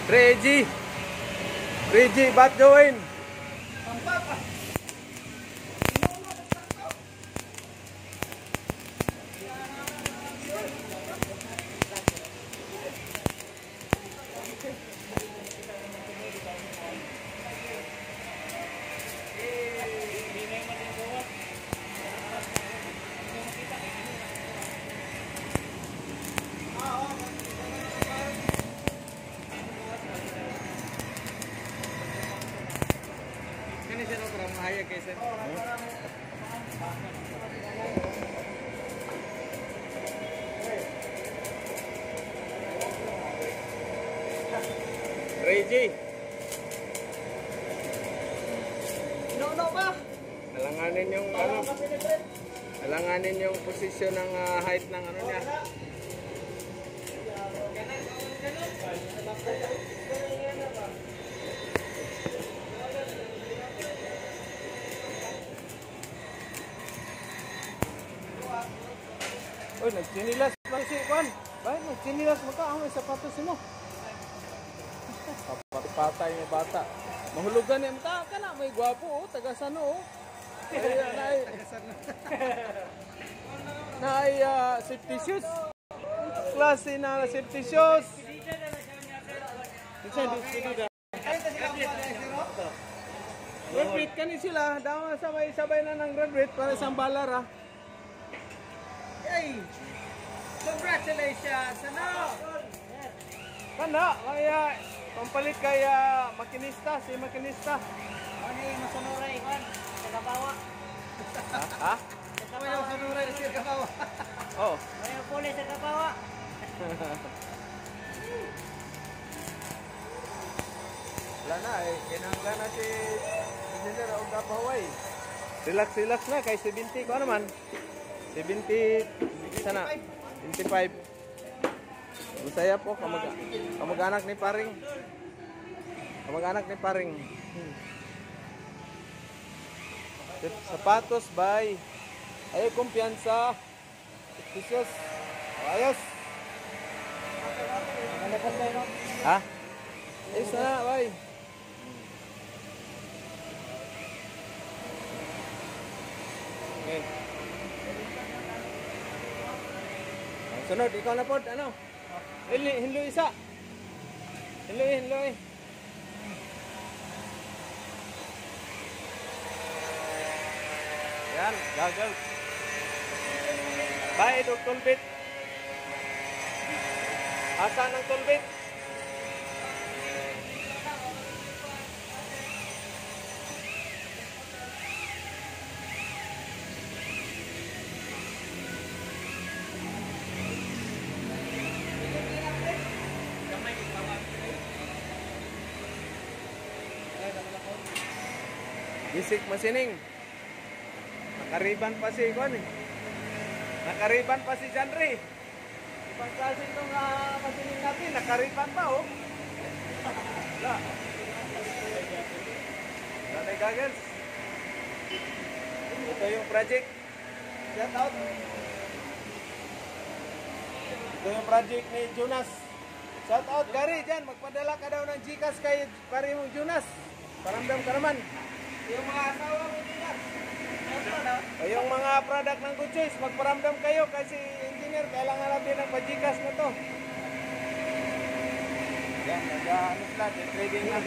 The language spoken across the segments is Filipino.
Reggie. Reggie, ba't gawin? Reggie. No ba? Alanganin yung ano? Alanganin yung posisyon ng height ng ano niya. Uy, nagchinilas lang si Juan. Bakit nagchinilas mo ka? Ang may sapatos mo. Patay may bata. Mahulugan niya. Mata ka na. May gwapo oh. Tagasano oh. Naay safety shoes. Klase na safety shoes. Graduate ka ni sila. Dawa sabay-sabay na ng graduate para isang balar ah. Hey! Congratulations! Ano? Kanda, kaya pampalit kaya makinista, si makinista. Ano yung masunuray, Juan? Sa Kabawa. Ha? Sa Kabawa. Masunuray sa Kabawa. Oo. May puli sa Kabawa. Wala na eh, kinangga na si Engineer o Gapaway. Relax na, kay 70 ko naman. 70, sana, 25. Busaya po, kamag-anak ni Paring. Kamag-anak ni Paring. Sapatos, bay. Ay, kumpiyansa. Precious. Ayos. Ha? Ay, sana, bay. Okay. Sunod, ikaw na po, ano? Hinlo isa. Hinlo. Yan, gagal. Bye, Dr. Tulbit. Asan ang Tulbit? Bisik masining. Nakariban pa si Juan eh. Nakariban pa si Janry. Ibang klase itong masining natin. Nakariban pa oh. Wala. Wala tayo goggles. Ito yung project. Shout out. Ito yung project ni Jonas. Shout out Gary dyan. Magpadala ka daw ng Gcash kay pare mong Jonas. Paramdam ka naman. Yung mga asawa mo dito. O yung mga product ng Good Choice, magparamdam kayo kasi engineer, kailangan natin ng pajikas na to. Yan, nag-ano sila, trading na.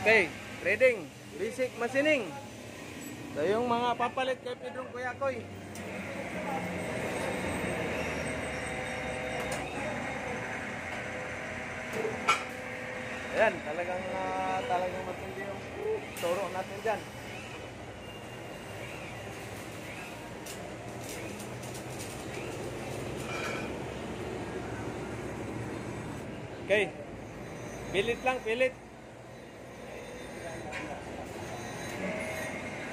Okay, trading, basic machining. So yung mga papalit kay Pedro Kuyakoy. Ayan, talagang matindi yung turo natin dyan. Okay. Pilit lang, pilit.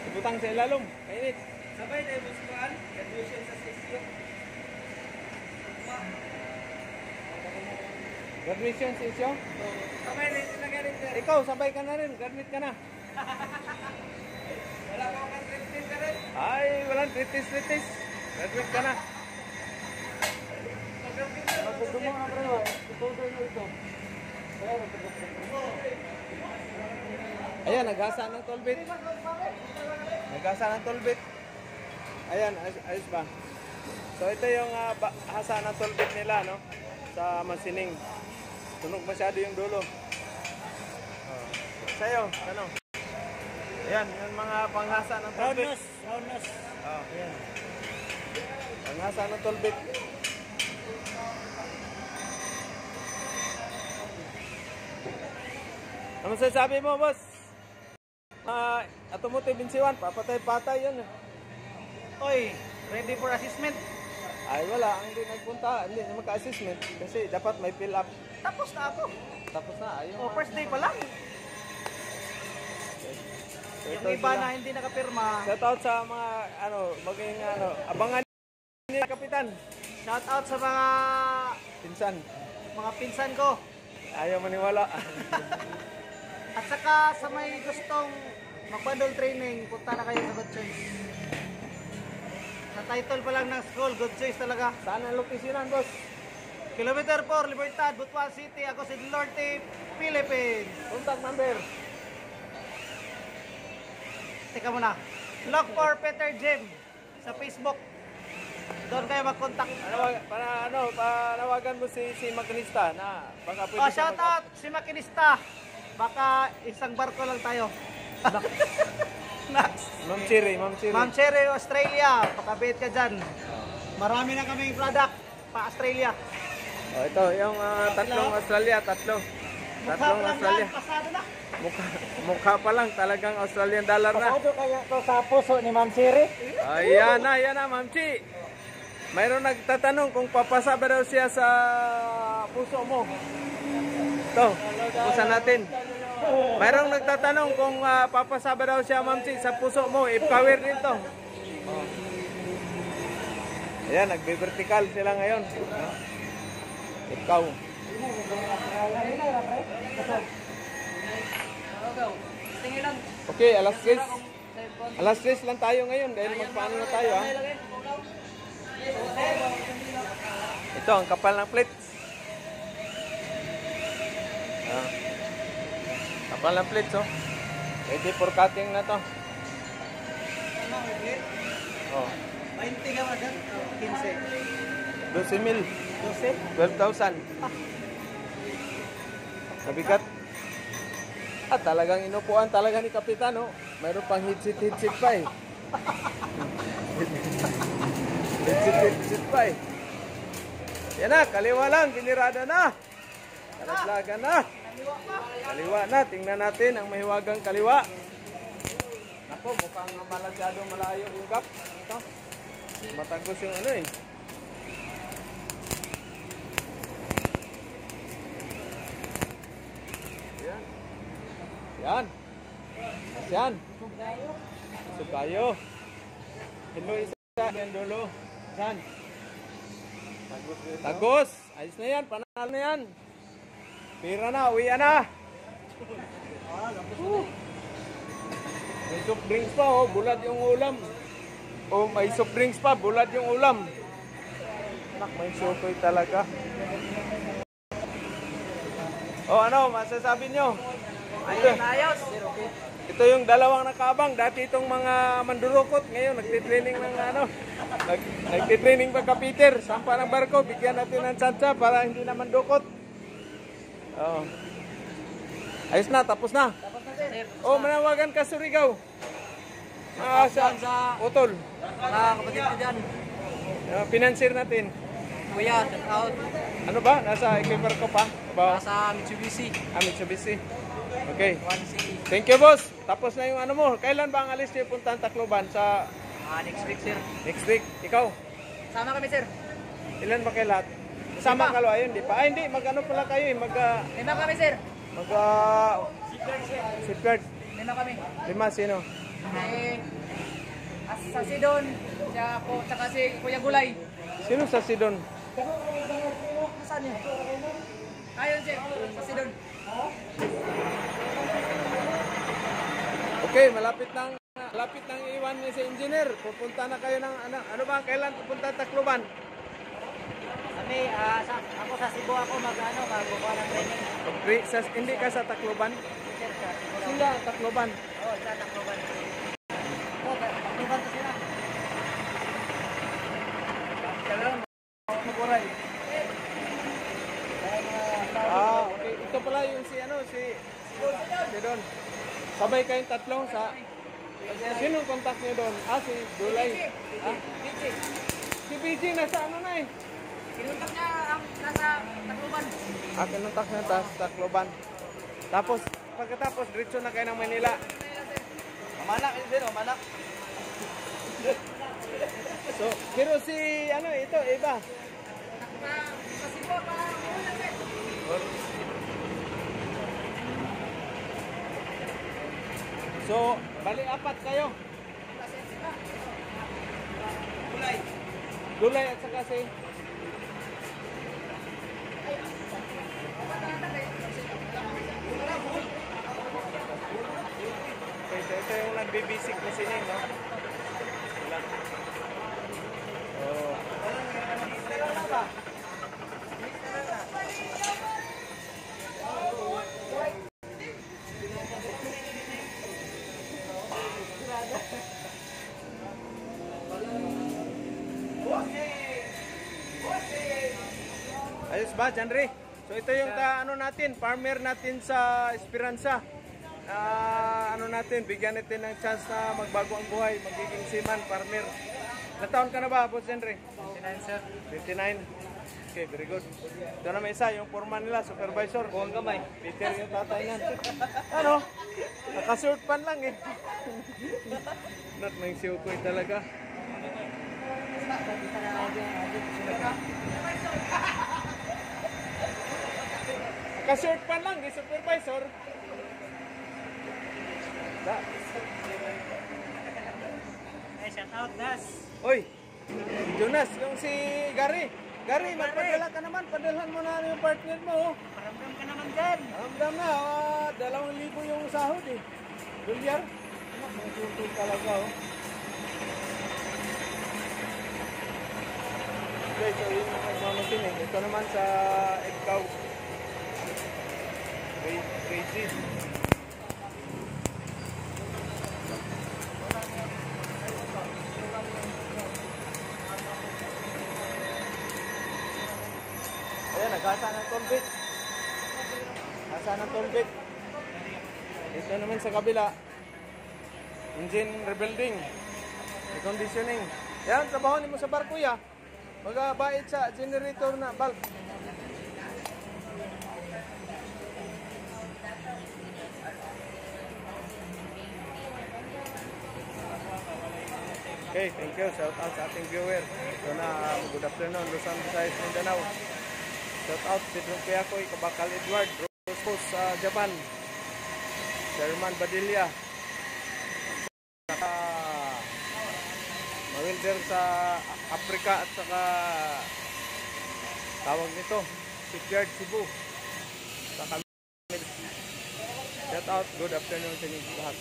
Ibutang sa ilalom. Kainit. Sabay na yung musikuan. Graduation sa sesyo. Graduation sa isyo? Sabay na yung nagalit sir. Ikaw, sabay ka na rin. Graduate ka na. Wala ka akong trip ka rin. Ay, walang tritis. Graduate ka na. Magdudumong ang bro. Ituloy na ito. Ayan, naghasa ng tollbit. Naghasa ng tollbit. Ayan, ayos ba? So ito yung hasa ng tollbit nila, no? Sa masining. Tunog masyado yung dulo. Oh. Sa'yo, ano? Ayan, yung mga panghasa ng tollbit. Roundness. Oh. Ayan. Panghasa ng tollbit. Ano sasabi mo, boss? Automotive Insiwan, papatay-patay yun. Oy, ready for assessment? Ay, wala. Ang hindi nagpunta, hindi na magka-assessment. Kasi dapat may fill up. Tapos na ako. Tapos na, ayun. Oh, first day pa lang. Yung iba na hindi nakapirma. Shout out sa mga, maging, abangan nila, Kapitan. Shout out sa mga pinsan ko. Ayaw maniwala. At saka sa may gustong mag-bundle training, punta na kayo sa Good Choice. Sa title pa lang ng school, Good Choice talaga. Saan ang locationan, boss? Kilometer 4, Libertad, Butuan City. Ako si Lorte, Philippines. Contact number. Teka muna. Look for Peter Jim sa Facebook. Doon kayo mag-contact. Panawagan mo si Makinista na baka pwede Oh, shout out si Makinista. Baka isang barko lang tayo. Ma'am Cherry. Ma'am Cherry, Australia. Pakabit ka dyan. Marami na kaming product pa Australia. Oh, ito, yung tatlong Australia, tatlong Australia. Pasado na. Mukha pa lang, talagang Australian dollar na. Pasado kaya to sa puso ni Ma'am Cherry. Ayan na, Ma'am Chi. Mayroon nagtatanong kung papasa ba daw siya sa puso mo. Ito, pusa natin. Mayroong nagtatanong kung papasa ba daw siya, Ma'am Chi, sa puso mo. If-cover din to. Ayan, nagbe-vertical sila ngayon. Ikaw. Okay, alas 3. Alas 3 lang tayo ngayon dahil magpaano na tayo, ha? Ito, ang kapal ng plates. Kapal ng plates, oh. Ready for cutting na to. Oh. 20 ka ba dyan? 15. 12,000. 12,000. Sabigat. Talagang inupuan talaga ni Kapitan, oh. Mayroon pang hitsit pa eh. hitsit pa eh. Yan na, kaliwa lang, binirada na. Kalaglaga na. Kaliwa na, tingnan natin ang mahiwagang kaliwa. Nako, mukhang malasyado malayo yung gap. Ito. Matagos yung ano eh. Yan. Yan. Yan. Sukayo. Hello isa. Yan dulo. Yan. Tagos. Ayos na yan. Panalo na yan. Pira na. Uwi na. May soft drinks pa. Oh. Bulad yung ulam. Oh, may soft drinks pa. Bulad yung ulam. Nak, may sukoy talaga. Oh, ano? Masasabi nyo? Ayos. Ito yung dalawang nakaabang. Dati itong mga mandurukot. Ngayon, nagtitraining ng nagtitraining pa Peter. Sampa ng barko. Bigyan natin ng tsansa para hindi na mandukot. Oh. Ayos na, tapos na. Oh, manawagan ka Surigao. Sa Utol. Kapatid ko dyan. Financier natin. Kuya, out. Ano ba? Nasa equiper ko pa? Nasa Mitsubishi. Mitsubishi. Okay. 1 Thank you, boss. Tapos na yung ano mo. Kailan ba ang alis niyo puntahan Tacloban? Next week, sir. Next week. Ikaw? Sama kami, sir. Ilan ba kayo lahat? Kasama ka lo ayun, di pa? Ay, hindi. Mag-ano pala kayo eh. Lima kami, sir. Safeguard. Lima kami. 5, sino? Sa Sidon, siya po, tsaka si Kuya Gulay. Sino sa Sidon? Saan yun? Ayun, sir. Sa Sidon. Okay, malapit nang iwan niya si engineer. Pupunta na kayo ng ano ba? Kailan pupunta Tacloban? Kami, ako sa Cebu ako magkukuha ng training. Hindi ka sa Tacloban? Sir, sir. Sila Tacloban. Oo, sa Tacloban. Oo, Tacloban to sila. Kailan mag-uray? Okay. Ito pala yung si Don. Sabay kayong tatlo sa... Sinong contact niyo doon? Si Dulay. Si BG nasa ano na eh? Kinuntak niya ang nasa Tacloban. Kinuntak niya sa Tacloban. Tapos, pagkatapos, diretso na kayo ng Manila. Mamalak yun, sir. Mamalak. So, pero si, ito, iba. Sa Cebu, So, bali 4 kayo. Dulay at saka si... Ito yung nagbibisik na sining, no? Oh. Ayos ba, Janry? So ito yung natin, farmer natin sa Esperanza. Bigyan natin ng chance na magbago ang buhay, magiging seaman, farmer. Ilang taon ka na ba, Boss Janry? 29, sir. 29. Okay, very good. Ito na may isa, yung foreman nila, supervisor. Buong kamay. Peter yung tatay niyan. Nakasuit pan lang eh. Not may siukoy talaga. Nakasuit pan lang eh, supervisor. Shout out, Das. Oy, Jonas, yung si Gary. Gary, magpadala ka naman. Padalhan mo na yung partner mo. Paramdam ka naman dyan. Ramdam na, 2,000 yung sahod eh. Dolyar? May talaga oh. Okay, so yun yung magmamasin eh. Ito naman sa Ikaw. Crazy. Ayan, nagkasa ng tollbit. Nasa ng tollbit. Ito naman sa kabila. Engine rebuilding. Reconditioning. Yan, trabaho mo sa barko ya. Magabait sa generator na bulb. Okay, thank you. Shout out sa ating viewer. Ito na, good afternoon, Luzon, Visayas, Mindanao. Shout out si Trumpiakoy, Kabakal Edward, Rose sa Japan, Sherman Badilla, saka Mawilder sa Africa at saka tawag nito, Shipyard Cebu. Saka shout out, good afternoon sa inyo lahat.